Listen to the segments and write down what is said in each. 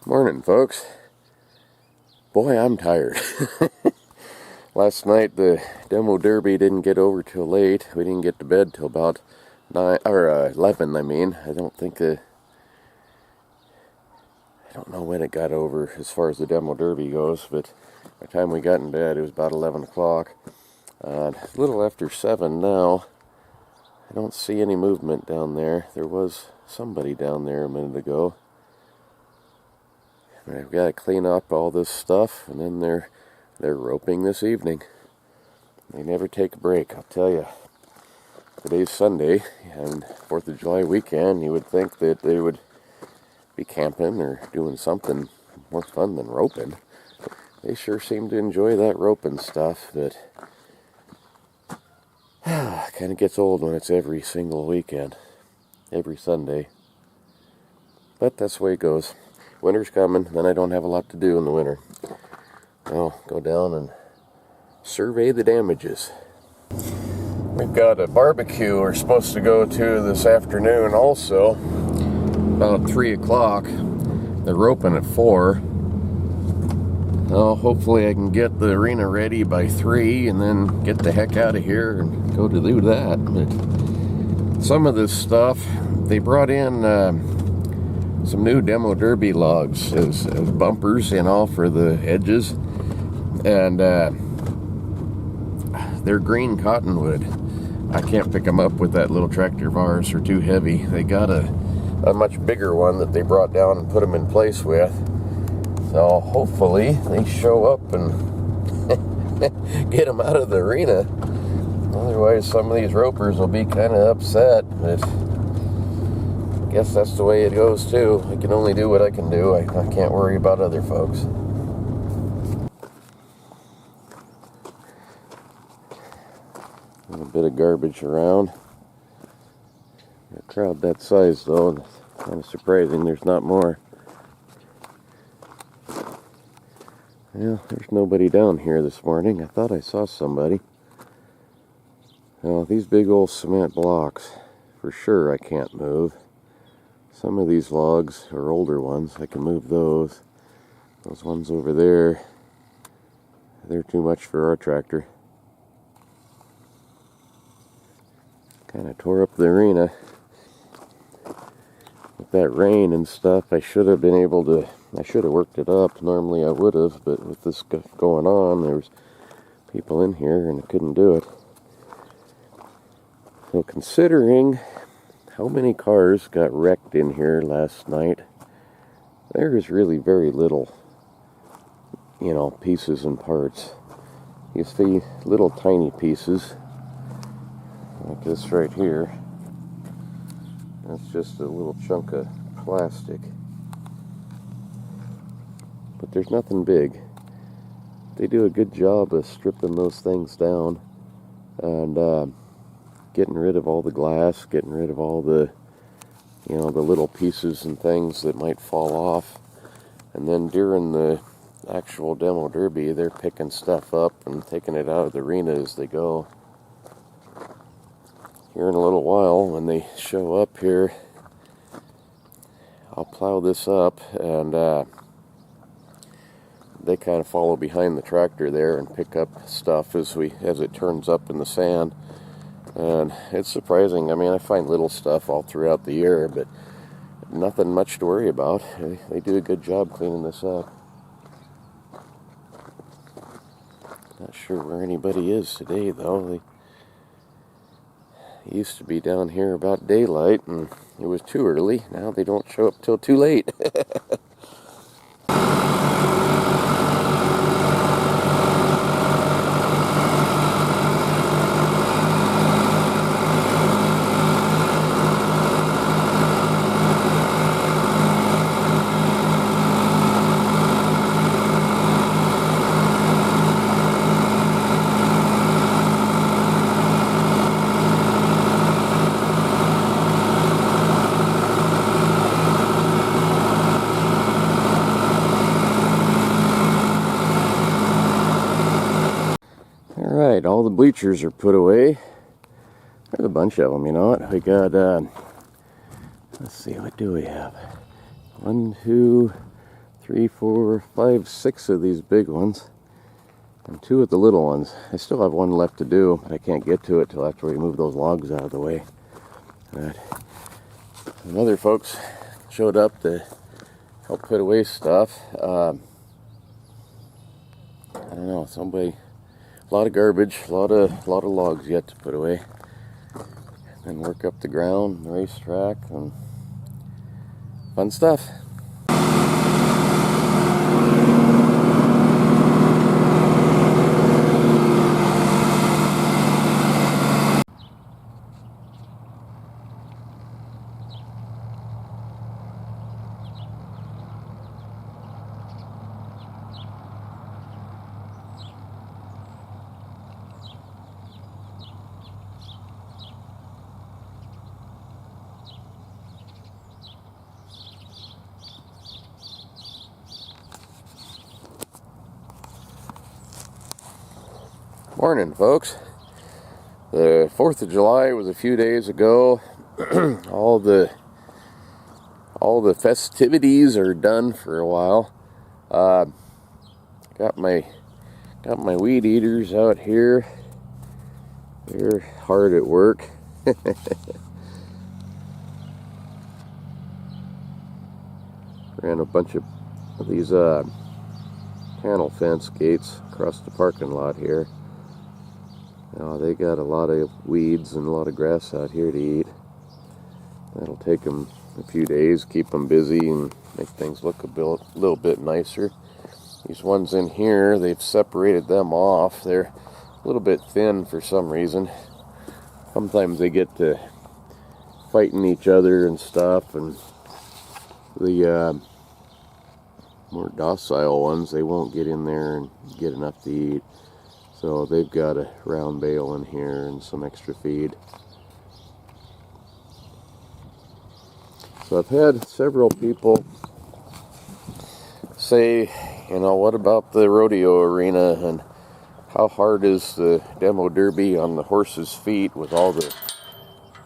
Morning, folks. Boy, I'm tired. Last night the demo derby didn't get over till late. We didn't get to bed till about 11. I don't know when it got over as far as the demo derby goes, but by the time we got in bed, it was about 11 o'clock. It's a little after 7 now. I don't see any movement down there. There was somebody down there a minute ago. I've got to clean up all this stuff, and then they're roping this evening. They never take a break, I'll tell you. Today's Sunday, and 4th of July weekend, you would think that they would be camping or doing something more fun than roping. They sure seem to enjoy that roping stuff, but kind of gets old when it's every single weekend, every Sunday. But that's the way it goes. Winter's coming, then I don't have a lot to do in the winter. I'll go down and survey the damages. We've got a barbecue we're supposed to go to this afternoon also, about 3 o'clock. They're roping at 4. Well, hopefully I can get the arena ready by 3 and then get the heck out of here and go to do that. But some of this stuff, they brought in some new demo derby logs as bumpers and all for the edges, and they're green cottonwood. I can't pick them up with that little tractor of ours, they're too heavy. They got a much bigger one that they brought down and put them in place with, so hopefully they show up and get them out of the arena. Otherwise some of these ropers will be kind of upset, but I guess that's the way it goes too. I can only do what I can do. I can't worry about other folks. A bit of garbage around. A crowd that size though, it's kind of surprising there's not more. Yeah, there's nobody down here this morning. I thought I saw somebody. Well, these big old cement blocks, for sure I can't move. Some of these logs are older ones. I can move those. Those ones over there, they're too much for our tractor. Kind of tore up the arena. With that rain and stuff, I should have worked it up. Normally I would have, but with this stuff going on, there was people in here and I couldn't do it. So considering how many cars got wrecked in here last night, there is really very little, pieces and parts. You see little tiny pieces, like this right here. That's just a little chunk of plastic. But there's nothing big. They do a good job of stripping those things down and getting rid of all the glass, getting rid of all the, the little pieces and things that might fall off. And then during the actual demo derby, they're picking stuff up and taking it out of the arena as they go. Here in a little while, when they show up here, I'll plow this up, and they kind of follow behind the tractor there and pick up stuff as it turns up in the sand. And it's surprising. I find little stuff all throughout the year, but nothing much to worry about. They do a good job cleaning this up. Not sure where anybody is today, though. They used to be down here about daylight, and it was too early. Now they don't show up till too late. Alright, all the bleachers are put away. There's a bunch of them, We got, let's see, what do we have? 1, 2, 3, 4, 5, 6 of these big ones, and 2 of the little ones. I still have one left to do, but I can't get to it till after we move those logs out of the way. But some other folks showed up to help put away stuff. I don't know, somebody, a lot of garbage, a lot of logs yet to put away. And work up the ground, the racetrack, and fun stuff. Morning, folks. The 4th of July was a few days ago. all the festivities are done for a while. Got my weed eaters out here. They're hard at work. Ran a bunch of these panel fence gates across the parking lot here. They got a lot of weeds and a lot of grass out here to eat. That'll take them a few days, keep them busy, and make things look a little bit nicer. These ones in here, they've separated them off. They're a little bit thin for some reason. Sometimes they get to fighting each other and stuff, and the more docile ones, they won't get in there and get enough to eat. So they've got a round bale in here and some extra feed. So I've had several people say, what about the rodeo arena, and how hard is the demo derby on the horses' feet with all the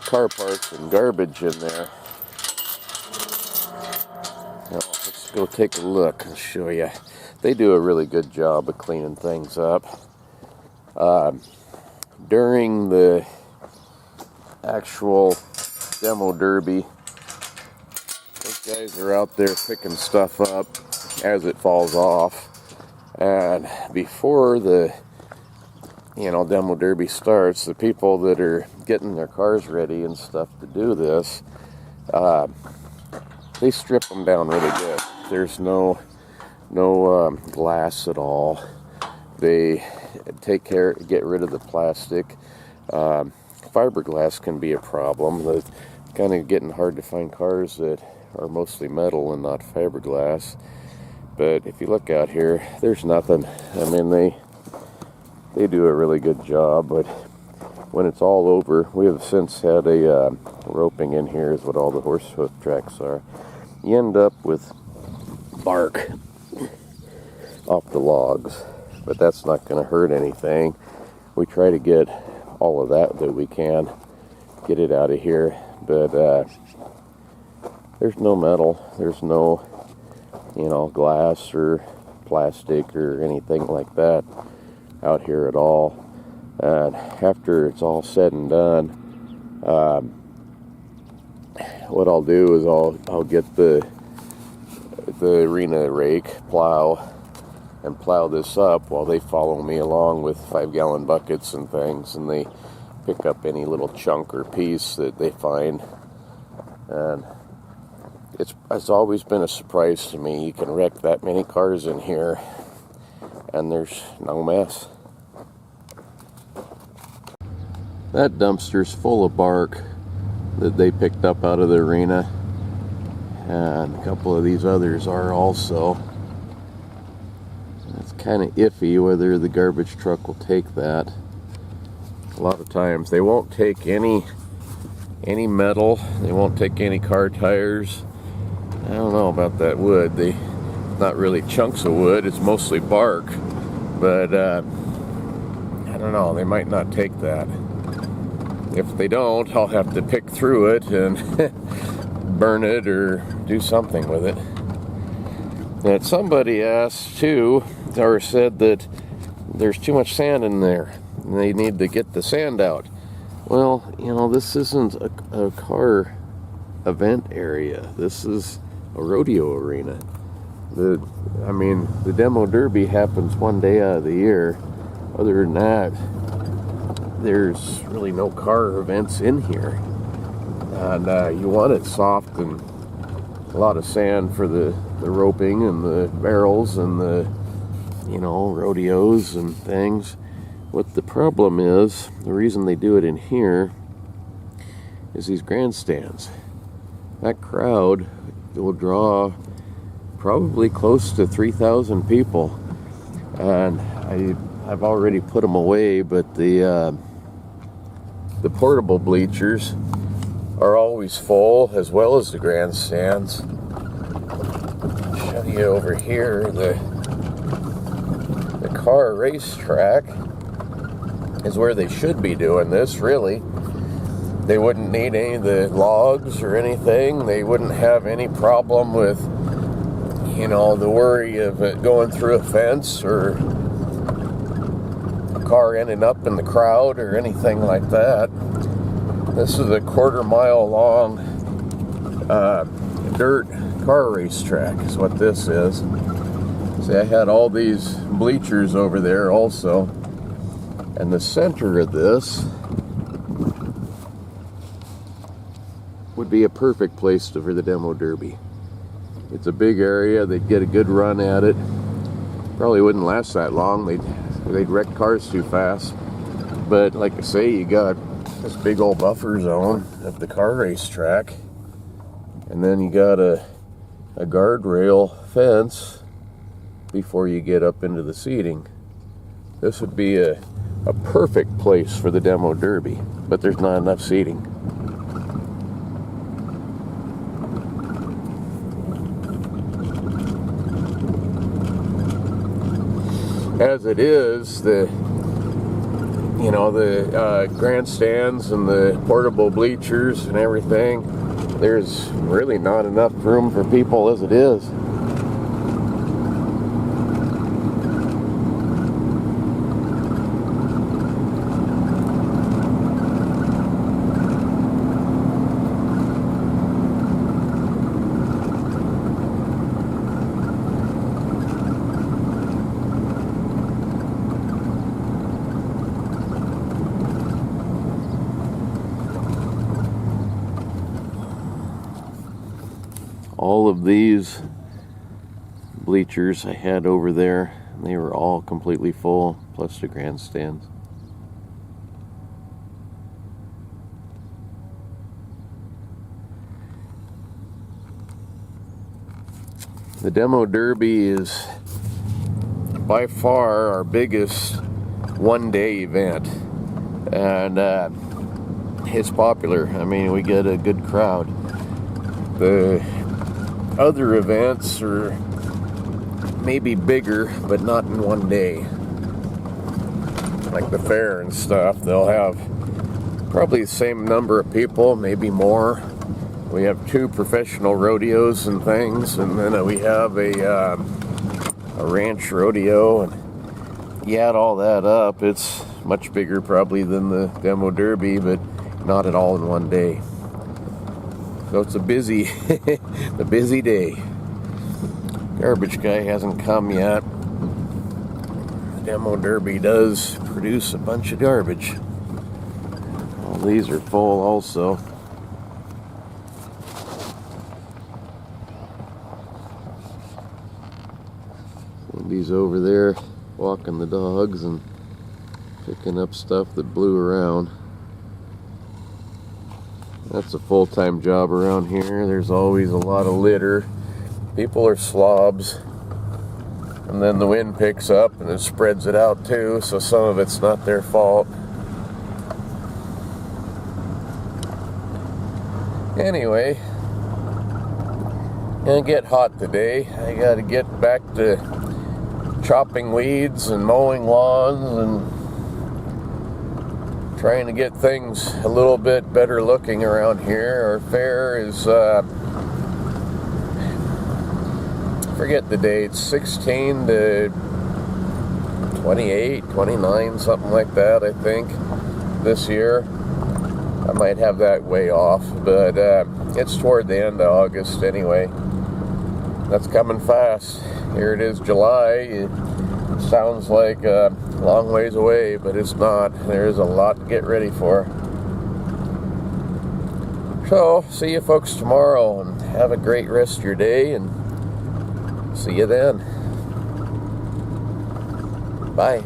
car parts and garbage in there? Let's go take a look. I'll show you. They do a really good job of cleaning things up. During the actual demo derby, those guys are out there picking stuff up as it falls off, and before the demo derby starts, the people that are getting their cars ready and stuff to do this, they strip them down really good. There's no glass at all. They get rid of the plastic. Fiberglass can be a problem. It's kind of getting hard to find cars that are mostly metal and not fiberglass. But if you look out here, there's nothing. I mean, they do a really good job, but when it's all over, we have since had a roping in here is what all the horse hoof tracks are. You end up with bark off the logs, but that's not going to hurt anything. We try to get all of that we can, get it out of here, but there's no metal, there's no glass or plastic or anything like that out here at all. And after it's all said and done, what I'll do is I'll get the arena rake, plow this up while they follow me along with 5-gallon buckets and things, and they pick up any little chunk or piece that they find. And it's always been a surprise to me. You can wreck that many cars in here and there's no mess. That dumpster's full of bark that they picked up out of the arena, and a couple of these others are also. It's kind of iffy whether the garbage truck will take that. A lot of times they won't take any metal, they won't take any car tires. I don't know about that wood. Not really chunks of wood, it's mostly bark, but I don't know, they might not take that. If they don't, I'll have to pick through it and burn it or do something with it. That somebody asked too, or said that there's too much sand in there and they need to get the sand out. Well, this isn't a car event area. This is a rodeo arena. The demo derby happens one day out of the year. Other than that, there's really no car events in here. And you want it soft and a lot of sand for the roping and the barrels and the, rodeos and things. What the problem is, the reason they do it in here is these grandstands. That crowd will draw probably close to 3,000 people. And I've already put them away, but the portable bleachers are always full, as well as the grandstands. I'll show you over here, the car racetrack is where they should be doing this, really. They wouldn't need any of the logs or anything. They wouldn't have any problem with, the worry of it going through a fence or a car ending up in the crowd or anything like that. This is a 1/4 mile long dirt car racetrack is what this is. See, I had all these bleachers over there also. And the center of this would be a perfect place for the demo derby. It's a big area. They'd get a good run at it. Probably wouldn't last that long. They'd wreck cars too fast. But like I say, you got this big old buffer zone of the car racetrack, and then you got a guardrail fence before you get up into the seating. This would be a perfect place for the demo derby, but there's not enough seating. As it is, the grandstands and the portable bleachers and everything, there's really not enough room for people as it is. All of these bleachers I had over there, they were all completely full, plus the grandstands. The demo derby is by far our biggest one-day event, and it's popular. We get a good crowd. The other events are maybe bigger, but not in one day. Like the fair and stuff, they'll have probably the same number of people, maybe more. We have 2 professional rodeos and things, and then we have a ranch rodeo, and you add all that up, it's much bigger probably than the demo derby, but not at all in one day. So it's a busy day. Garbage guy hasn't come yet. The demo derby does produce a bunch of garbage. All these are full also. Somebody's over there walking the dogs and picking up stuff that blew around. That's a full-time job around here. There's always a lot of litter. People are slobs. And then the wind picks up and it spreads it out too, so some of it's not their fault. Anyway, gonna get hot today. I gotta get back to chopping weeds and mowing lawns and trying to get things a little bit better looking around here. Our fair is forget the dates, 16 to 28, 29, something like that, I think, this year. I might have that way off, but it's toward the end of August anyway. That's coming fast. Here it is, July. It sounds like a long ways away, but it's not. There's a lot to get ready for. So, see you folks tomorrow, and have a great rest of your day, and see you then. Bye.